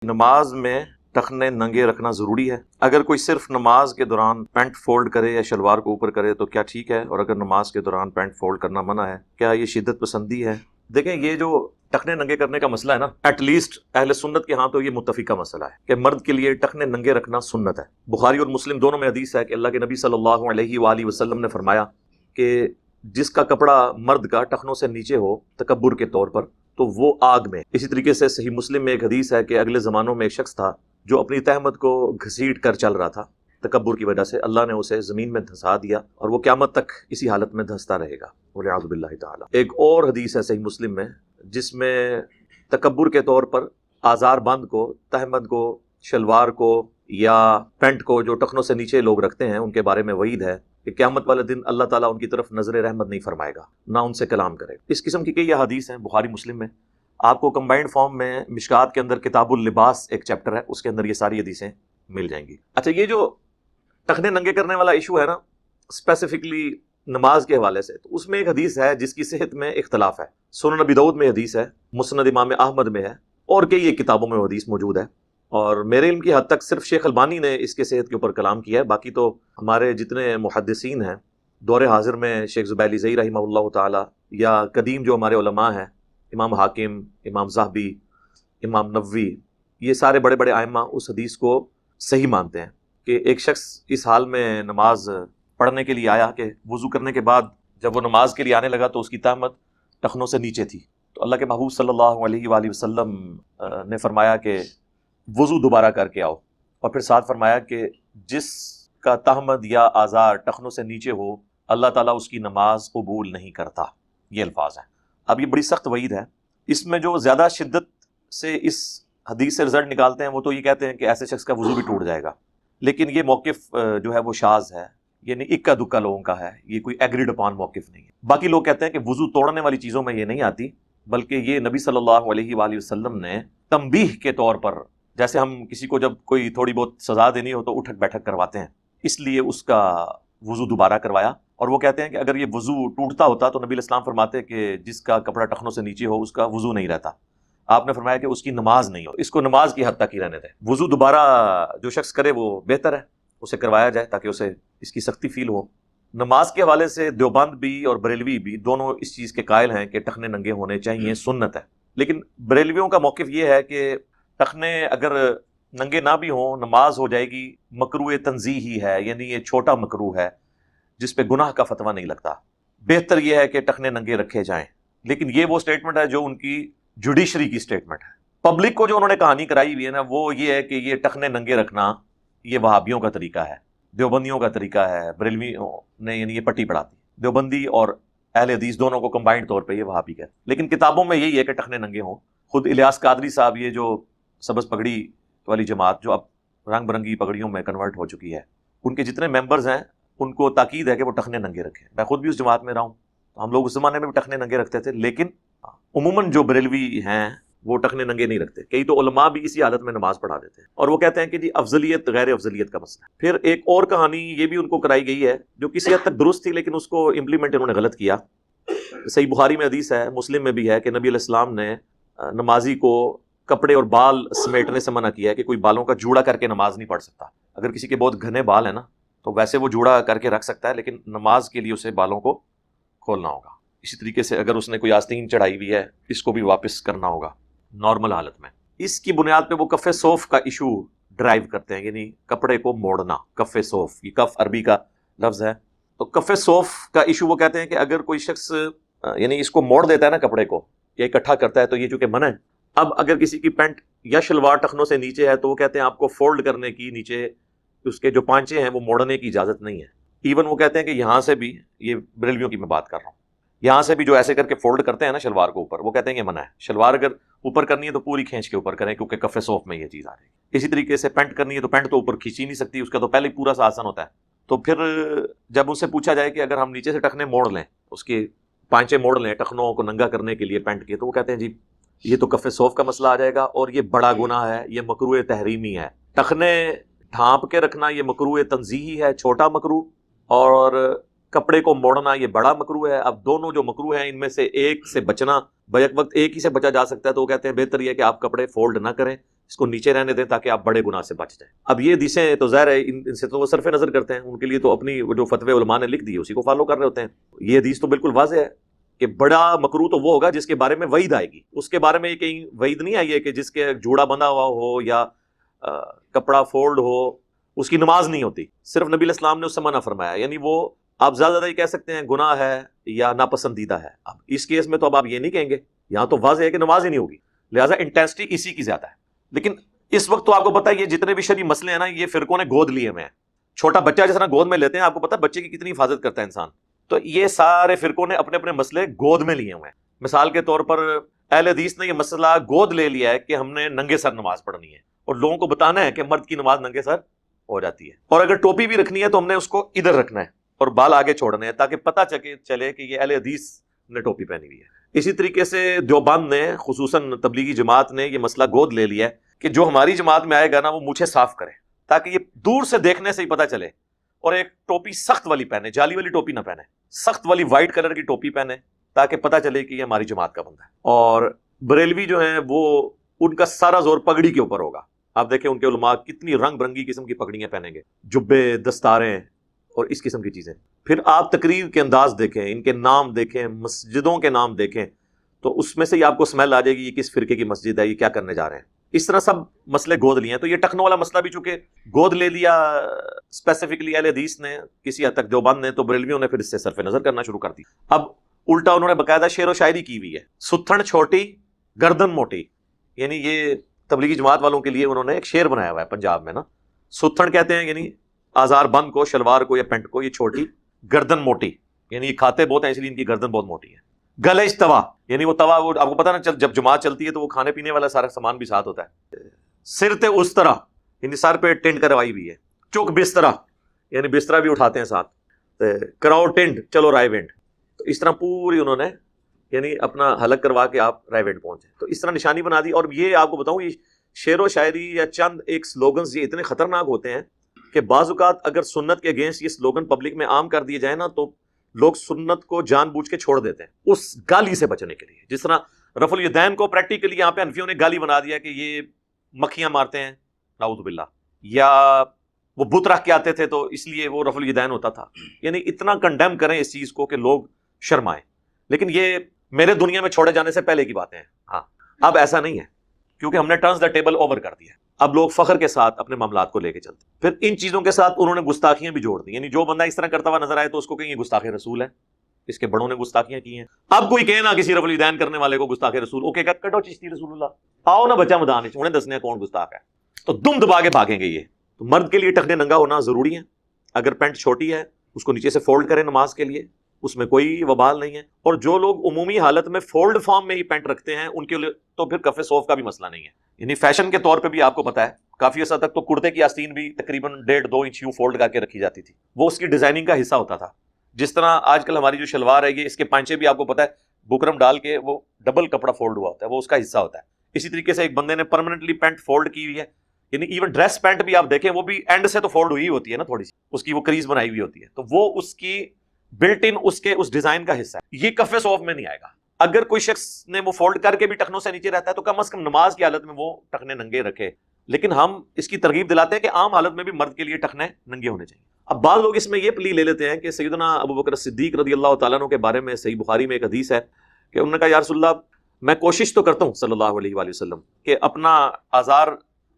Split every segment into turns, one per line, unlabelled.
نماز میں ٹخنے ننگے رکھنا ضروری ہے؟ اگر کوئی صرف نماز کے دوران پینٹ فولڈ کرے یا شلوار کو اوپر کرے تو کیا ٹھیک ہے؟ اور اگر نماز کے دوران پینٹ فولڈ کرنا منع ہے کیا یہ شدت پسندی ہے؟ دیکھیں، یہ جو ٹخنے ننگے کرنے کا مسئلہ ہے نا، ایٹ لیسٹ اہل سنت کے ہاں تو یہ متفقہ مسئلہ ہے کہ مرد کے لیے ٹخنے ننگے رکھنا سنت ہے۔ بخاری اور مسلم دونوں میں حدیث ہے کہ اللہ کے نبی صلی اللہ علیہ وآلہ وسلم نے فرمایا کہ جس کا کپڑا مرد کا ٹخنوں سے نیچے ہو تکبر کے طور پر تو وہ آگ میں۔ اسی طریقے سے صحیح مسلم میں ایک حدیث ہے کہ اگلے زمانوں میں ایک شخص تھا جو اپنی تہمت کو گھسیٹ کر چل رہا تھا، تکبر کی وجہ سے اللہ نے اسے زمین میں دھسا دیا اور وہ قیامت تک اسی حالت میں دھستا رہے گا، والعیاذ باللہ تعالی۔ ایک اور حدیث ہے صحیح مسلم میں جس میں تکبر کے طور پر آزار بند کو، تہمت کو، شلوار کو یا پینٹ کو جو ٹخنوں سے نیچے لوگ رکھتے ہیں ان کے بارے میں وعید ہے کہ قیامت والے دن اللہ تعالیٰ ان کی طرف نظر رحمت نہیں فرمائے گا، نہ ان سے کلام کرے گا۔ اس قسم کی کئی حدیث ہیں بخاری مسلم میں۔ آپ کو کمبائنڈ فارم میں مشکات کے اندر کتاب اللباس ایک چیپٹر ہے، اس کے اندر یہ ساری حدیثیں مل جائیں گی۔ اچھا، یہ جو ٹخنے ننگے کرنے والا ایشو ہے نا، اسپیسیفکلی نماز کے حوالے سے، تو اس میں ایک حدیث ہے جس کی صحت میں اختلاف ہے۔ سنن ابی داؤد میں حدیث ہے، مسند امام احمد میں ہے، اور کئی ایک کتابوں میں حدیث موجود ہے، اور میرے علم کی حد تک صرف شیخ البانی نے اس کے صحت کے اوپر کلام کیا ہے۔ باقی تو ہمارے جتنے محدثین ہیں دور حاضر میں، شیخ زبیلی زئی رحمہ اللہ تعالی، یا قدیم جو ہمارے علماء ہیں، امام حاکم، امام ذہبی، امام نووی، یہ سارے بڑے بڑے ائمہ اس حدیث کو صحیح مانتے ہیں کہ ایک شخص اس حال میں نماز پڑھنے کے لیے آیا کہ وضو کرنے کے بعد جب وہ نماز کے لیے آنے لگا تو اس کی تہمت ٹخنوں سے نیچے تھی، تو اللہ کے محبوب صلی اللہ علیہ وآلہ وسلم نے فرمایا کہ وضو دوبارہ کر کے آؤ، اور پھر ساتھ فرمایا کہ جس کا تہمت یا آزار ٹخنوں سے نیچے ہو اللہ تعالیٰ اس کی نماز قبول نہیں کرتا۔ یہ الفاظ ہیں۔ اب یہ بڑی سخت وعید ہے۔ اس میں جو زیادہ شدت سے اس حدیث سے رزلٹ نکالتے ہیں وہ تو یہ کہتے ہیں کہ ایسے شخص کا وضو بھی ٹوٹ جائے گا، لیکن یہ موقف جو ہے وہ شاذ ہے، یعنی اکا دکا لوگوں کا ہے، یہ کوئی ایگریڈ اپان موقف نہیں ہے۔ باقی لوگ کہتے ہیں کہ وضو توڑنے والی چیزوں میں یہ نہیں آتی، بلکہ یہ نبی صلی اللہ علیہ وآلہ وسلم نے تنبیہ کے طور پر، جیسے ہم کسی کو جب کوئی تھوڑی بہت سزا دینی ہو تو اٹھک بیٹھک کرواتے ہیں، اس لیے اس کا وضو دوبارہ کروایا۔ اور وہ کہتے ہیں کہ اگر یہ وضو ٹوٹتا ہوتا تو نبی اسلام فرماتے کہ جس کا کپڑا ٹخنوں سے نیچے ہو اس کا وضو نہیں رہتا۔ آپ نے فرمایا کہ اس کی نماز نہیں ہو، اس کو نماز کی حد تک ہی رہنے دیں، وضو دوبارہ جو شخص کرے وہ بہتر ہے، اسے کروایا جائے تاکہ اسے اس کی سختی فیل ہو۔ نماز کے حوالے سے دیوبند بھی اور بریلوی بھی دونوں اس چیز کے قائل ہیں کہ ٹخنے ننگے ہونے چاہیے، سنت ہے۔ لیکن بریلویوں کا موقف یہ ہے کہ ٹخنے اگر ننگے نہ بھی ہوں نماز ہو جائے گی، مکروہ تنزیہی ہے، یعنی یہ چھوٹا مکروہ ہے جس پہ گناہ کا فتویٰ نہیں لگتا۔ بہتر یہ ہے کہ ٹخنے ننگے رکھے جائیں، لیکن یہ وہ سٹیٹمنٹ ہے جو ان کی جوڈیشری کی سٹیٹمنٹ ہے۔ پبلک کو جو انہوں نے کہانی کرائی ہوئی ہے نا، وہ یہ ہے کہ یہ ٹخنے ننگے رکھنا یہ وہابیوں کا طریقہ ہے، دیوبندیوں کا طریقہ ہے، بریلویوں نے یعنی یہ پٹی پڑھاتی، دیوبندی اور اہل حدیث دونوں کو کمبائنڈ طور پہ یہ وہابی کہتے ہیں۔ لیکن کتابوں میں یہی ہے کہ ٹخنے ننگے ہوں۔ خود الیاس قادری صاحب، یہ جو سبز پگڑی والی جماعت جو اب رنگ برنگی پگڑیوں میں کنورٹ ہو چکی ہے، ان کے جتنے ممبرز ہیں ان کو تاکید ہے کہ وہ ٹخنے ننگے رکھیں۔ میں خود بھی اس جماعت میں رہا ہوں، ہم لوگ اس زمانے میں بھی ٹخنے ننگے رکھتے تھے، لیکن عموماً جو بریلوی ہیں وہ ٹخنے ننگے نہیں رکھتے۔ کئی تو علماء بھی اسی حالت میں نماز پڑھا دیتے ہیں، اور وہ کہتے ہیں کہ جی افضلیت غیر افضلیت کا مسئلہ ہے۔ پھر ایک اور کہانی یہ بھی ان کو کرائی گئی ہے جو کسی حد تک درست تھی، لیکن اس کو امپلیمنٹ انہوں نے غلط کیا۔ صحیح بخاری میں حدیث ہے، مسلم میں بھی ہے کہ نبی علیہ السلام نے نمازی کو کپڑے اور بال سمیٹنے سے منع کیا ہے کہ کوئی بالوں کا جوڑا کر کے نماز نہیں پڑھ سکتا۔ اگر کسی کے بہت گھنے بال ہیں نا تو ویسے وہ جوڑا کر کے رکھ سکتا ہے، لیکن نماز کے لیے اسے بالوں کو کھولنا ہوگا۔ اسی طریقے سے اگر اس نے کوئی آستین چڑھائی ہوئی ہے اس کو بھی واپس کرنا ہوگا نارمل حالت میں۔ اس کی بنیاد پہ وہ کف صوف کا ایشو ڈرائیو کرتے ہیں، یعنی کپڑے کو موڑنا، کف صوف، یہ کف عربی کا لفظ ہے، تو کف صوف کا ایشو وہ کہتے ہیں کہ اگر کوئی شخص یعنی اس کو موڑ دیتا ہے نا کپڑے کو یا اکٹھا کرتا ہے تو یہ چونکہ منع ہے۔ اب اگر کسی کی پینٹ یا شلوار ٹخنوں سے نیچے ہے تو وہ کہتے ہیں آپ کو فولڈ کرنے کی، نیچے اس کے جو پانچے ہیں وہ موڑنے کی اجازت نہیں ہے۔ ایون وہ کہتے ہیں کہ یہاں سے بھی، یہ بریلویوں کی میں بات کر رہا ہوں، یہاں سے بھی جو ایسے کر کے فولڈ کرتے ہیں نا شلوار کو اوپر، وہ کہتے ہیں کہ منع ہے۔ شلوار اگر اوپر کرنی ہے تو پوری کھینچ کے اوپر کریں کیونکہ کف صوف میں یہ چیز آ رہی ہے۔ اسی طریقے سے پینٹ کرنی ہے تو پینٹ تو اوپر کھینچی نہیں سکتی، اس کا تو پہلے ہی پورا سا آسن ہوتا ہے۔ تو پھر جب ان سے پوچھا جائے کہ اگر ہم نیچے سے ٹخنے موڑ لیں، اس کے پانچے موڑ لیں ٹخنوں کو ننگا کرنے کے لیے پینٹ کے، تو وہ کہتے ہیں جی یہ تو کف صوف کا مسئلہ آ جائے گا اور یہ بڑا گناہ ہے، یہ مکروہ تحریمی ہے۔ ٹخنے ڈھانپ کے رکھنا یہ مکروہ تنزیہی ہے، چھوٹا مکروہ، اور کپڑے کو موڑنا یہ بڑا مکروہ ہے۔ اب دونوں جو مکروہ ہیں ان میں سے ایک سے بچنا، بیک وقت ایک ہی سے بچا جا سکتا ہے، تو وہ کہتے ہیں بہتر یہ کہ آپ کپڑے فولڈ نہ کریں، اس کو نیچے رہنے دیں تاکہ آپ بڑے گناہ سے بچ جائیں. اب یہ حدیثیں تو ظاہر ہے ان سے تو وہ صرف نظر کرتے ہیں, ان کے لیے تو اپنی جو فتوے علماء نے لکھ دی اسی کو فالو کر رہے ہوتے ہیں. یہ حدیث تو بالکل واضح ہے کہ بڑا مکروہ تو وہ ہوگا جس کے بارے میں وعید آئے گی. اس کے بارے میں کہیں وعید نہیں آئی ہے کہ جس کے جوڑا بندھا ہوا ہو یا کپڑا فولڈ ہو, اس کی نماز نہیں ہوتی. صرف نبی علیہ السلام نے اس سے منع فرمایا, یعنی وہ آپ زیادہ یہ کہہ سکتے ہیں گناہ ہے یا ناپسندیدہ ہے. اب اس کیس میں تو اب آپ یہ نہیں کہیں گے, یہاں تو واضح ہے کہ نماز ہی نہیں ہوگی, لہٰذا انٹینسٹی اسی کی زیادہ ہے. لیکن اس وقت تو آپ کو پتا ہے یہ جتنے بھی شرعی مسئلے ہیں نا, یہ فرقوں نے گود لیے ہوئے ہیں. چھوٹا بچہ جس طرح گود میں لیتے ہیں, آپ کو پتا ہے بچے کی کتنی حفاظت کرتا ہے انسان, تو یہ سارے فرقوں نے اپنے اپنے مسئلے گود میں لیے ہوئے ہیں. مثال کے طور پر اہل حدیث نے یہ مسئلہ گود لے لیا ہے کہ ہم نے ننگے سر نماز پڑھنی ہے, اور لوگوں کو بتانا ہے کہ مرد کی نماز ننگے سر ہو جاتی ہے, اور اگر ٹوپی بھی رکھنی ہے تو ہم نے اس کو ادھر رکھنا ہے اور بال آگے چھوڑنے ہیں تاکہ پتہ چلے کہ یہ اہل حدیث نے ٹوپی پہنی ہوئی ہے. اسی طریقے سے دیوبند نے, خصوصاً تبلیغی جماعت نے یہ مسئلہ گود لے لیا ہے کہ جو ہماری جماعت میں آئے گا نا وہ مونچھیں صاف کرے تاکہ یہ دور سے دیکھنے سے ہی پتہ چلے, اور ایک ٹوپی سخت والی پہنے, جالی والی ٹوپی نہ پہنے, سخت والی وائٹ کلر کی ٹوپی پہنے تاکہ پتہ چلے کہ یہ ہماری جماعت کا بندہ ہے. اور بریلوی جو ہیں وہ ان کا سارا زور پگڑی کے اوپر ہوگا. آپ دیکھیں ان کے علماء کتنی رنگ برنگی قسم کی پگڑیاں پہنیں گے, جبے, دستاریں اور اس قسم کی چیزیں. پھر آپ تقریر کے انداز دیکھیں, ان کے نام دیکھیں, مسجدوں کے نام دیکھیں, تو اس میں سے ہی آپ کو سمیل آ جائے گی یہ کس فرقے کی مسجد ہے, یہ کیا کرنے جا رہے ہیں. اس طرح سب مسئلے گود لیے ہیں. تو یہ ٹخنوں والا مسئلہ بھی چونکہ گود لے لیا اسپیسیفکلی اہل حدیث نے کسی حد تک دیوبند نے, تو بریلویوں نے پھر اس سے صرف نظر کرنا شروع کر دی. اب الٹا انہوں نے باقاعدہ شعر و شاعری کی ہوئی ہے, ستھن چھوٹی گردن موٹی, یعنی یہ تبلیغی جماعت والوں کے لیے انہوں نے ایک شعر بنایا ہوا ہے پنجاب میں نا. ستھن کہتے ہیں یعنی آزار بند کو, شلوار کو یا پینٹ کو, یہ چھوٹی, گردن موٹی یعنی یہ کھاتے بہت ہیں اس لیے ان کی گردن بہت موٹی ہے. گلج توا یعنی وہ توا, وہ آپ کو پتا نا جب جماعت چلتی ہے تو وہ کھانے پینے والا سارا سامان بھی ساتھ ہوتا ہے. سرتے اس طرح یعنی سر پہ ٹینٹ کروائی ہوئی ہے. چک بسترا یعنی بسترا بھی اٹھاتے ہیں ساتھ. کراؤ ٹینٹ چلو رائے وینٹ, تو اس طرح پوری انہوں نے یعنی اپنا حلق کروا کے آپ رائے وینٹ پہنچے, تو اس طرح نشانی بنا دی. اور یہ آپ کو بتاؤں, یہ شعر و شاعری یا چند ایک سلوگنز یہ اتنے خطرناک ہوتے ہیں کہ بعض اوقات اگر سنت کے اگینسٹ یہ سلوگن پبلک میں عام کر دیے جائیں نا تو لوگ سنت کو جان بوجھ کے چھوڑ دیتے ہیں اس گالی سے بچنے کے لیے. جس طرح رفع الیدین کو پریکٹیکلی یہاں پہ حنفیوں نے گالی بنا دیا کہ یہ مکھیاں مارتے ہیں نعوذ باللہ, یا وہ بت رکھ کے آتے تھے تو اس لیے وہ رفع الیدین ہوتا تھا. یعنی اتنا کنڈیم کریں اس چیز کو کہ لوگ شرمائیں. لیکن یہ میرے دنیا میں چھوڑے جانے سے پہلے کی باتیں ہیں. ہاں اب ایسا نہیں ہے کیونکہ ہم نے ٹرنز دا ٹیبل اوور کر دیا. اب لوگ فخر کے ساتھ اپنے معاملات کو لے کے چلتے. پھر ان چیزوں کے ساتھ انہوں نے گستاخیاں بھی جوڑ دی. یعنی جو بندہ اس طرح کرتا ہوا نظر آئے تو اس کو کہیں یہ گستاخ رسول ہے, اس کے بڑوں نے گستاخیاں کی ہیں. اب کوئی کہے نا کسی رفع الیدین کرنے والے کو گستاخ رسول, اوکے کٹو چشتی رسول اللہ, آؤ نا بچہ میدان انہیں دسنے کون گستاخ ہے, تو دم دبا کے بھاگیں گے. یہ تو مرد کے لیے ٹخنے ننگا ہونا ضروری ہے. اگر پینٹ چھوٹی ہے اس کو نیچے سے فولڈ کریں نماز کے لیے, اس میں کوئی وبال نہیں ہے. اور جو لوگ عمومی حالت میں فولڈ فارم میں ہی پینٹ رکھتے ہیں ان کے لیے تو پھر کف صوف کا بھی مسئلہ نہیں ہے. یعنی فیشن کے طور پہ بھی آپ کو پتا ہے کافی عرصہ تک تو کرتے کی آستین بھی تقریباً 1.5-2 انچ یوں فولڈ کر کے رکھی جاتی تھی, وہ اس کی ڈیزائننگ کا حصہ ہوتا تھا. جس طرح آج کل ہماری جو شلوار ہے یہ اس کے پانچے بھی آپ کو پتا ہے بکرم ڈال کے وہ ڈبل کپڑا فولڈ ہوا ہوتا ہے, وہ اس کا حصہ ہوتا ہے. اسی طریقے سے ایک بندے نے پرماننٹلی پینٹ فولڈ کی ہوئی ہے, یعنی ایون ڈریس پینٹ بھی آپ دیکھیں وہ بھی اینڈ سے تو فولڈ ہوئی ہوتی ہے نا, تھوڑی سی اس کی وہ کریز بنائی ہوئی ہوتی ہے, تو وہ اس کی بلٹ ان اس ڈیزائن کا حصہ ہے. یہ کف صوف میں نہیں آئے گا. اگر کوئی شخص نے وہ فولڈ کر کے بھی ٹخنوں سے نیچے رہتا ہے تو کم از کم نماز کی حالت میں وہ ٹخنے ننگے رکھے. لیکن ہم اس کی ترغیب دلاتے ہیں کہ عام حالت میں بھی مرد کے لیے ٹخنے ننگے ہونے چاہیے. اب بعض لوگ اس میں یہ پلی لے لیتے ہیں کہ سیدنا ابو بکر صدیق رضی اللہ تعالیٰ عنہ کے بارے میں صحیح بخاری میں ایک حدیث ہے کہ انہوں نے کہا یا رسول اللہ میں کوشش تو کرتا ہوں صلی اللہ علیہ وآلہ وسلم کہ اپنا آزار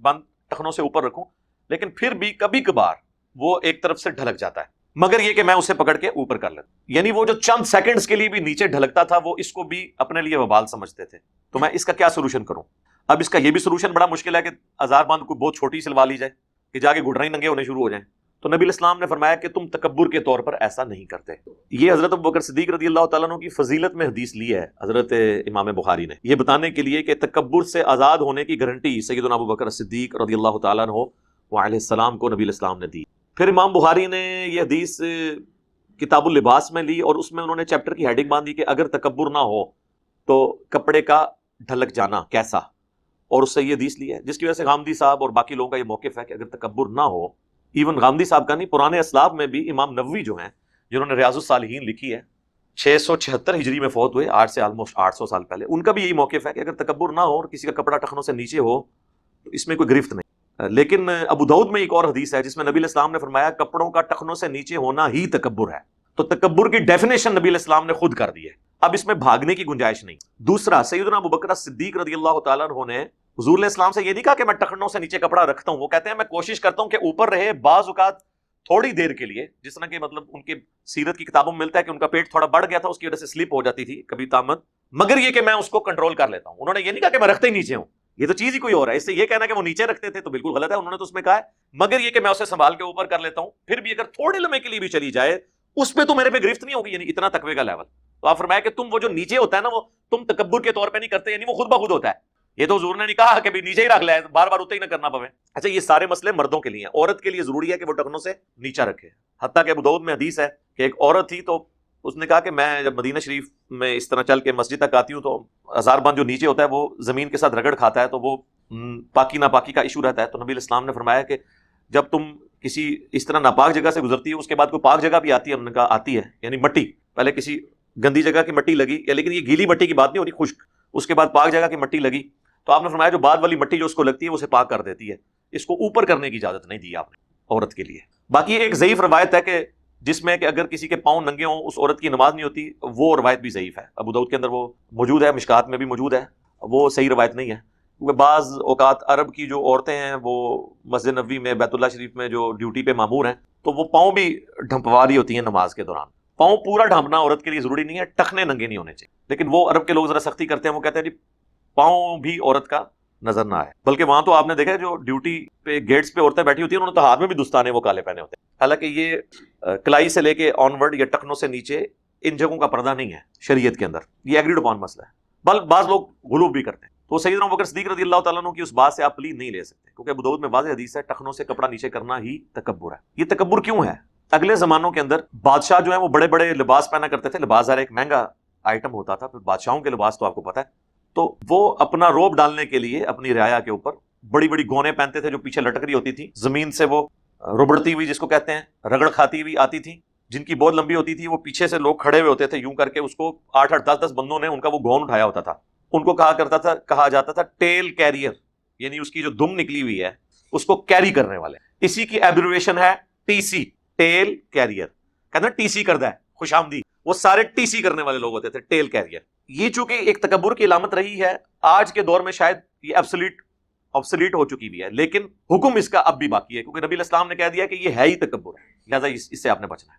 بند ٹخنوں سے اوپر رکھوں, لیکن پھر بھی کبھی کبھار وہ ایک طرف سے ڈھلک جاتا ہے, مگر یہ کہ میں اسے پکڑ کے اوپر کر لیتا. یعنی وہ جو چند سیکنڈز کے لیے بھی نیچے ڈھلکتا تھا وہ اس کو بھی اپنے لیے وبال سمجھتے تھے. تو میں اس کا کیا سولوشن کروں؟ اب اس کا یہ بھی سولوشن بڑا مشکل ہے کہ آزار بند کو بہت چھوٹی سلوا لی جائے کہ جا کے گھٹنے ننگے ہونے شروع ہو جائیں. تو نبی الاسلام نے فرمایا کہ تم تکبر کے طور پر ایسا نہیں کرتے. یہ حضرت ابو بکر صدیق رضی اللہ تعالیٰ عنہ کی فضیلت میں حدیث لی ہے حضرت امام بخاری نے, یہ بتانے کے لیے کہ تکبر سے آزاد ہونے کی گارنٹی سیدنا ابو بکر صدیق رضی اللہ تعالیٰ عنہ وعلیہ السلام کو نبی الاسلام نے دی. پھر امام بخاری نے یہ حدیث کتاب اللباس میں لی اور اس میں انہوں نے چیپٹر کی ہیڈنگ باندھی کہ اگر تکبر نہ ہو تو کپڑے کا ڈھلک جانا کیسا, اور اس سے یہ حدیث لی ہے جس کی وجہ سے غامدی صاحب اور باقی لوگوں کا یہ موقف ہے کہ اگر تکبر نہ ہو, ایون غامدی صاحب کا نہیں, پرانے اسلاف میں بھی امام نووی جو ہیں جنہوں نے ریاض الصالحین لکھی ہے 676 ہجری میں فوت ہوئے, آج سے آلموسٹ 800 سال پہلے, ان کا بھی یہی موقف ہے کہ اگر تکبر نہ ہو اور کسی کا کپڑا ٹخنوں سے نیچے ہو تو اس میں کوئی گرفت نہیں. لیکن ابو داؤد میں ایک اور حدیث ہے جس میں نبی علیہ السلام نے فرمایا کپڑوں کا ٹخنوں سے نیچے ہونا ہی تکبر ہے. تو تکبر کی ڈیفینیشن نبی علیہ السلام نے خود کر دی ہے. اب اس میں بھاگنے کی گنجائش نہیں. دوسرا، سیدنا ابوبکر صدیق رضی اللہ تعالیٰ عنہ نے حضور علیہ السلام سے یہ نہیں کہا کہ میں ٹخنوں سے نیچے کپڑا رکھتا ہوں. وہ کہتے ہیں میں کوشش کرتا ہوں کہ اوپر رہے، بعض اوقات تھوڑی دیر کے لیے، جس طرح کہ مطلب ان کے سیرت کی کتابوں میں ملتا ہے کہ ان کا پیٹ تھوڑا بڑھ گیا تھا، اس کی وجہ سے سلپ ہو جاتی تھی کبھی تامت، مگر یہ کہ میں اس کو کنٹرول کر لیتا ہوں. انہوں نے یہ نہیں کہا کہ میں رکھتے ہی نیچے ہوں، یہ تو چیز ہی کوئی اور ہے. اس سے یہ کہنا کہ وہ نیچے رکھتے تھے تو بالکل غلط ہے. انہوں نے تو اس میں کہا ہے مگر یہ کہ میں اسے سنبھال کے اوپر کر لیتا ہوں، پھر بھی اگر تھوڑے لمحے کے لیے بھی چلی جائے اس پہ تو میرے پہ گرفت نہیں ہوگی، یعنی اتنا تقوی کا لیول. تو آپ فرمایا کہ تم وہ جو نیچے ہوتا ہے نا، وہ تم تکبر کے طور پہ نہیں کرتے، یعنی وہ خود بخود ہوتا ہے. یہ تو حضور نے نہیں کہا کہ بھی نیچے ہی رکھ لے، بار بار اتنے ہی نہ کرنا پوے. اچھا، یہ سارے مسئلے مردوں کے لیے ہیں. عورت کے لیے ضروری ہے کہ وہ ٹخنوں سے نیچا رکھے. حتیٰ کہ ابو داؤد میں حدیث ہے کہ ایک عورت تھی تو اس نے کہا کہ میں جب مدینہ شریف میں اس طرح چل کے مسجد تک آتی ہوں تو ہزار بند جو نیچے ہوتا ہے وہ زمین کے ساتھ رگڑ کھاتا ہے، تو وہ پاکی ناپاکی کا ایشو رہتا ہے. تو نبی علیہ السلام نے فرمایا کہ جب تم کسی اس طرح ناپاک جگہ سے گزرتی ہے، اس کے بعد کوئی پاک جگہ بھی آتی ہے، ہم نے کہا آتی ہے، یعنی مٹی، پہلے کسی گندی جگہ کی مٹی لگی، لیکن یہ گیلی مٹی کی بات نہیں ہو رہی، خشک، اس کے بعد پاک جگہ کی مٹی لگی، تو آپ نے فرمایا جو بعد والی مٹی جو اس کو لگتی ہے وہ اسے پاک کر دیتی ہے. اس کو اوپر کرنے کی اجازت نہیں دی آپ نے عورت کے لیے. باقی ایک ضعیف روایت ہے کہ جس میں کہ اگر کسی کے پاؤں ننگے ہوں اس عورت کی نماز نہیں ہوتی، وہ روایت بھی ضعیف ہے. ابو داؤد کے اندر وہ موجود ہے، مشکات میں بھی موجود ہے، وہ صحیح روایت نہیں ہے. کیونکہ بعض اوقات عرب کی جو عورتیں ہیں وہ مسجد نبوی میں، بیت اللہ شریف میں جو ڈیوٹی پہ مامور ہیں، تو وہ پاؤں بھی ڈھمپوا رہی ہوتی ہیں نماز کے دوران. پاؤں پورا ڈھانپنا عورت کے لیے ضروری نہیں ہے، ٹخنے ننگے نہیں ہونے چاہیے. لیکن وہ عرب کے لوگ ذرا سختی کرتے ہیں، وہ کہتے ہیں جی پاؤں بھی عورت کا نظر نہ آئے. بلکہ وہاں تو آپ نے دیکھا ہے جو ڈیوٹی پہ گیٹس پہ عورتیں بیٹھی ہوتی ہیں، انہوں نے تو ہاتھ میں بھی دستانے وہ کالے پہنے ہوتے ہیں. حالانکہ یہ کلائی سے لے کے آن ورڈ یا ٹخنوں سے نیچے ان جگہوں کا پردہ نہیں ہے شریعت کے اندر، یہ ایگریڈ اپون مسئلہ ہے. بلکہ بعض لوگ غلو بھی کرتے ہیں. تو سیدنا ابوبکر صدیق رضی اللہ تعالیٰ عنہ کی اس بات سے آپ پلید نہیں لے سکتے، کیونکہ ابو داؤد میں واضح حدیث ہے ٹخنوں سے کپڑا نیچے کرنا ہی تکبر ہے. یہ تکبر کیوں ہے؟ اگلے زمانوں کے اندر بادشاہ جو ہیں وہ بڑے بڑے لباس پہنا کرتے تھے. لباس ذرا ایک مہنگا آئٹم ہوتا تھا، پھر بادشاہوں کے لباس تو آپ کو پتہ ہے، تو وہ اپنا روب ڈالنے کے لیے اپنی رعایا کے اوپر بڑی بڑی گونے پہنتے تھے جو پیچھے لٹک رہی ہوتی تھی، زمین سے وہ ربڑتی ہوئی، جس کو کہتے ہیں رگڑ کھاتی ہوئی آتی تھی، جن کی بہت لمبی ہوتی تھی. وہ پیچھے سے لوگ کھڑے ہوئے ہوتے تھے یوں کر کے، اس کو 8-8 10 بندوں نے ان کا وہ گون اٹھایا ہوتا تھا. ان کو کہا جاتا تھا ٹیل کیریئر، یعنی اس کی جو دم نکلی ہوئی ہے اس کو کیری کرنے والے. اسی کی ایبریویشن ہے ٹی سی، ٹیل کیریئر. کہتے ہیں ٹی سی کردہ ہے، خوش آمدید، وہ سارے ٹی سی کرنے والے لوگ ہوتے تھے، ٹیل کیریئر. یہ چونکہ ایک تکبر کی علامت رہی ہے، آج کے دور میں شاید یہ obsolete ہو چکی بھی ہے، لیکن حکم اس کا اب بھی باقی ہے، کیونکہ نبی علیہ السلام نے کہہ دیا کہ یہ ہے ہی تکبر ہے، لہٰذا اس سے آپ نے بچنا ہے.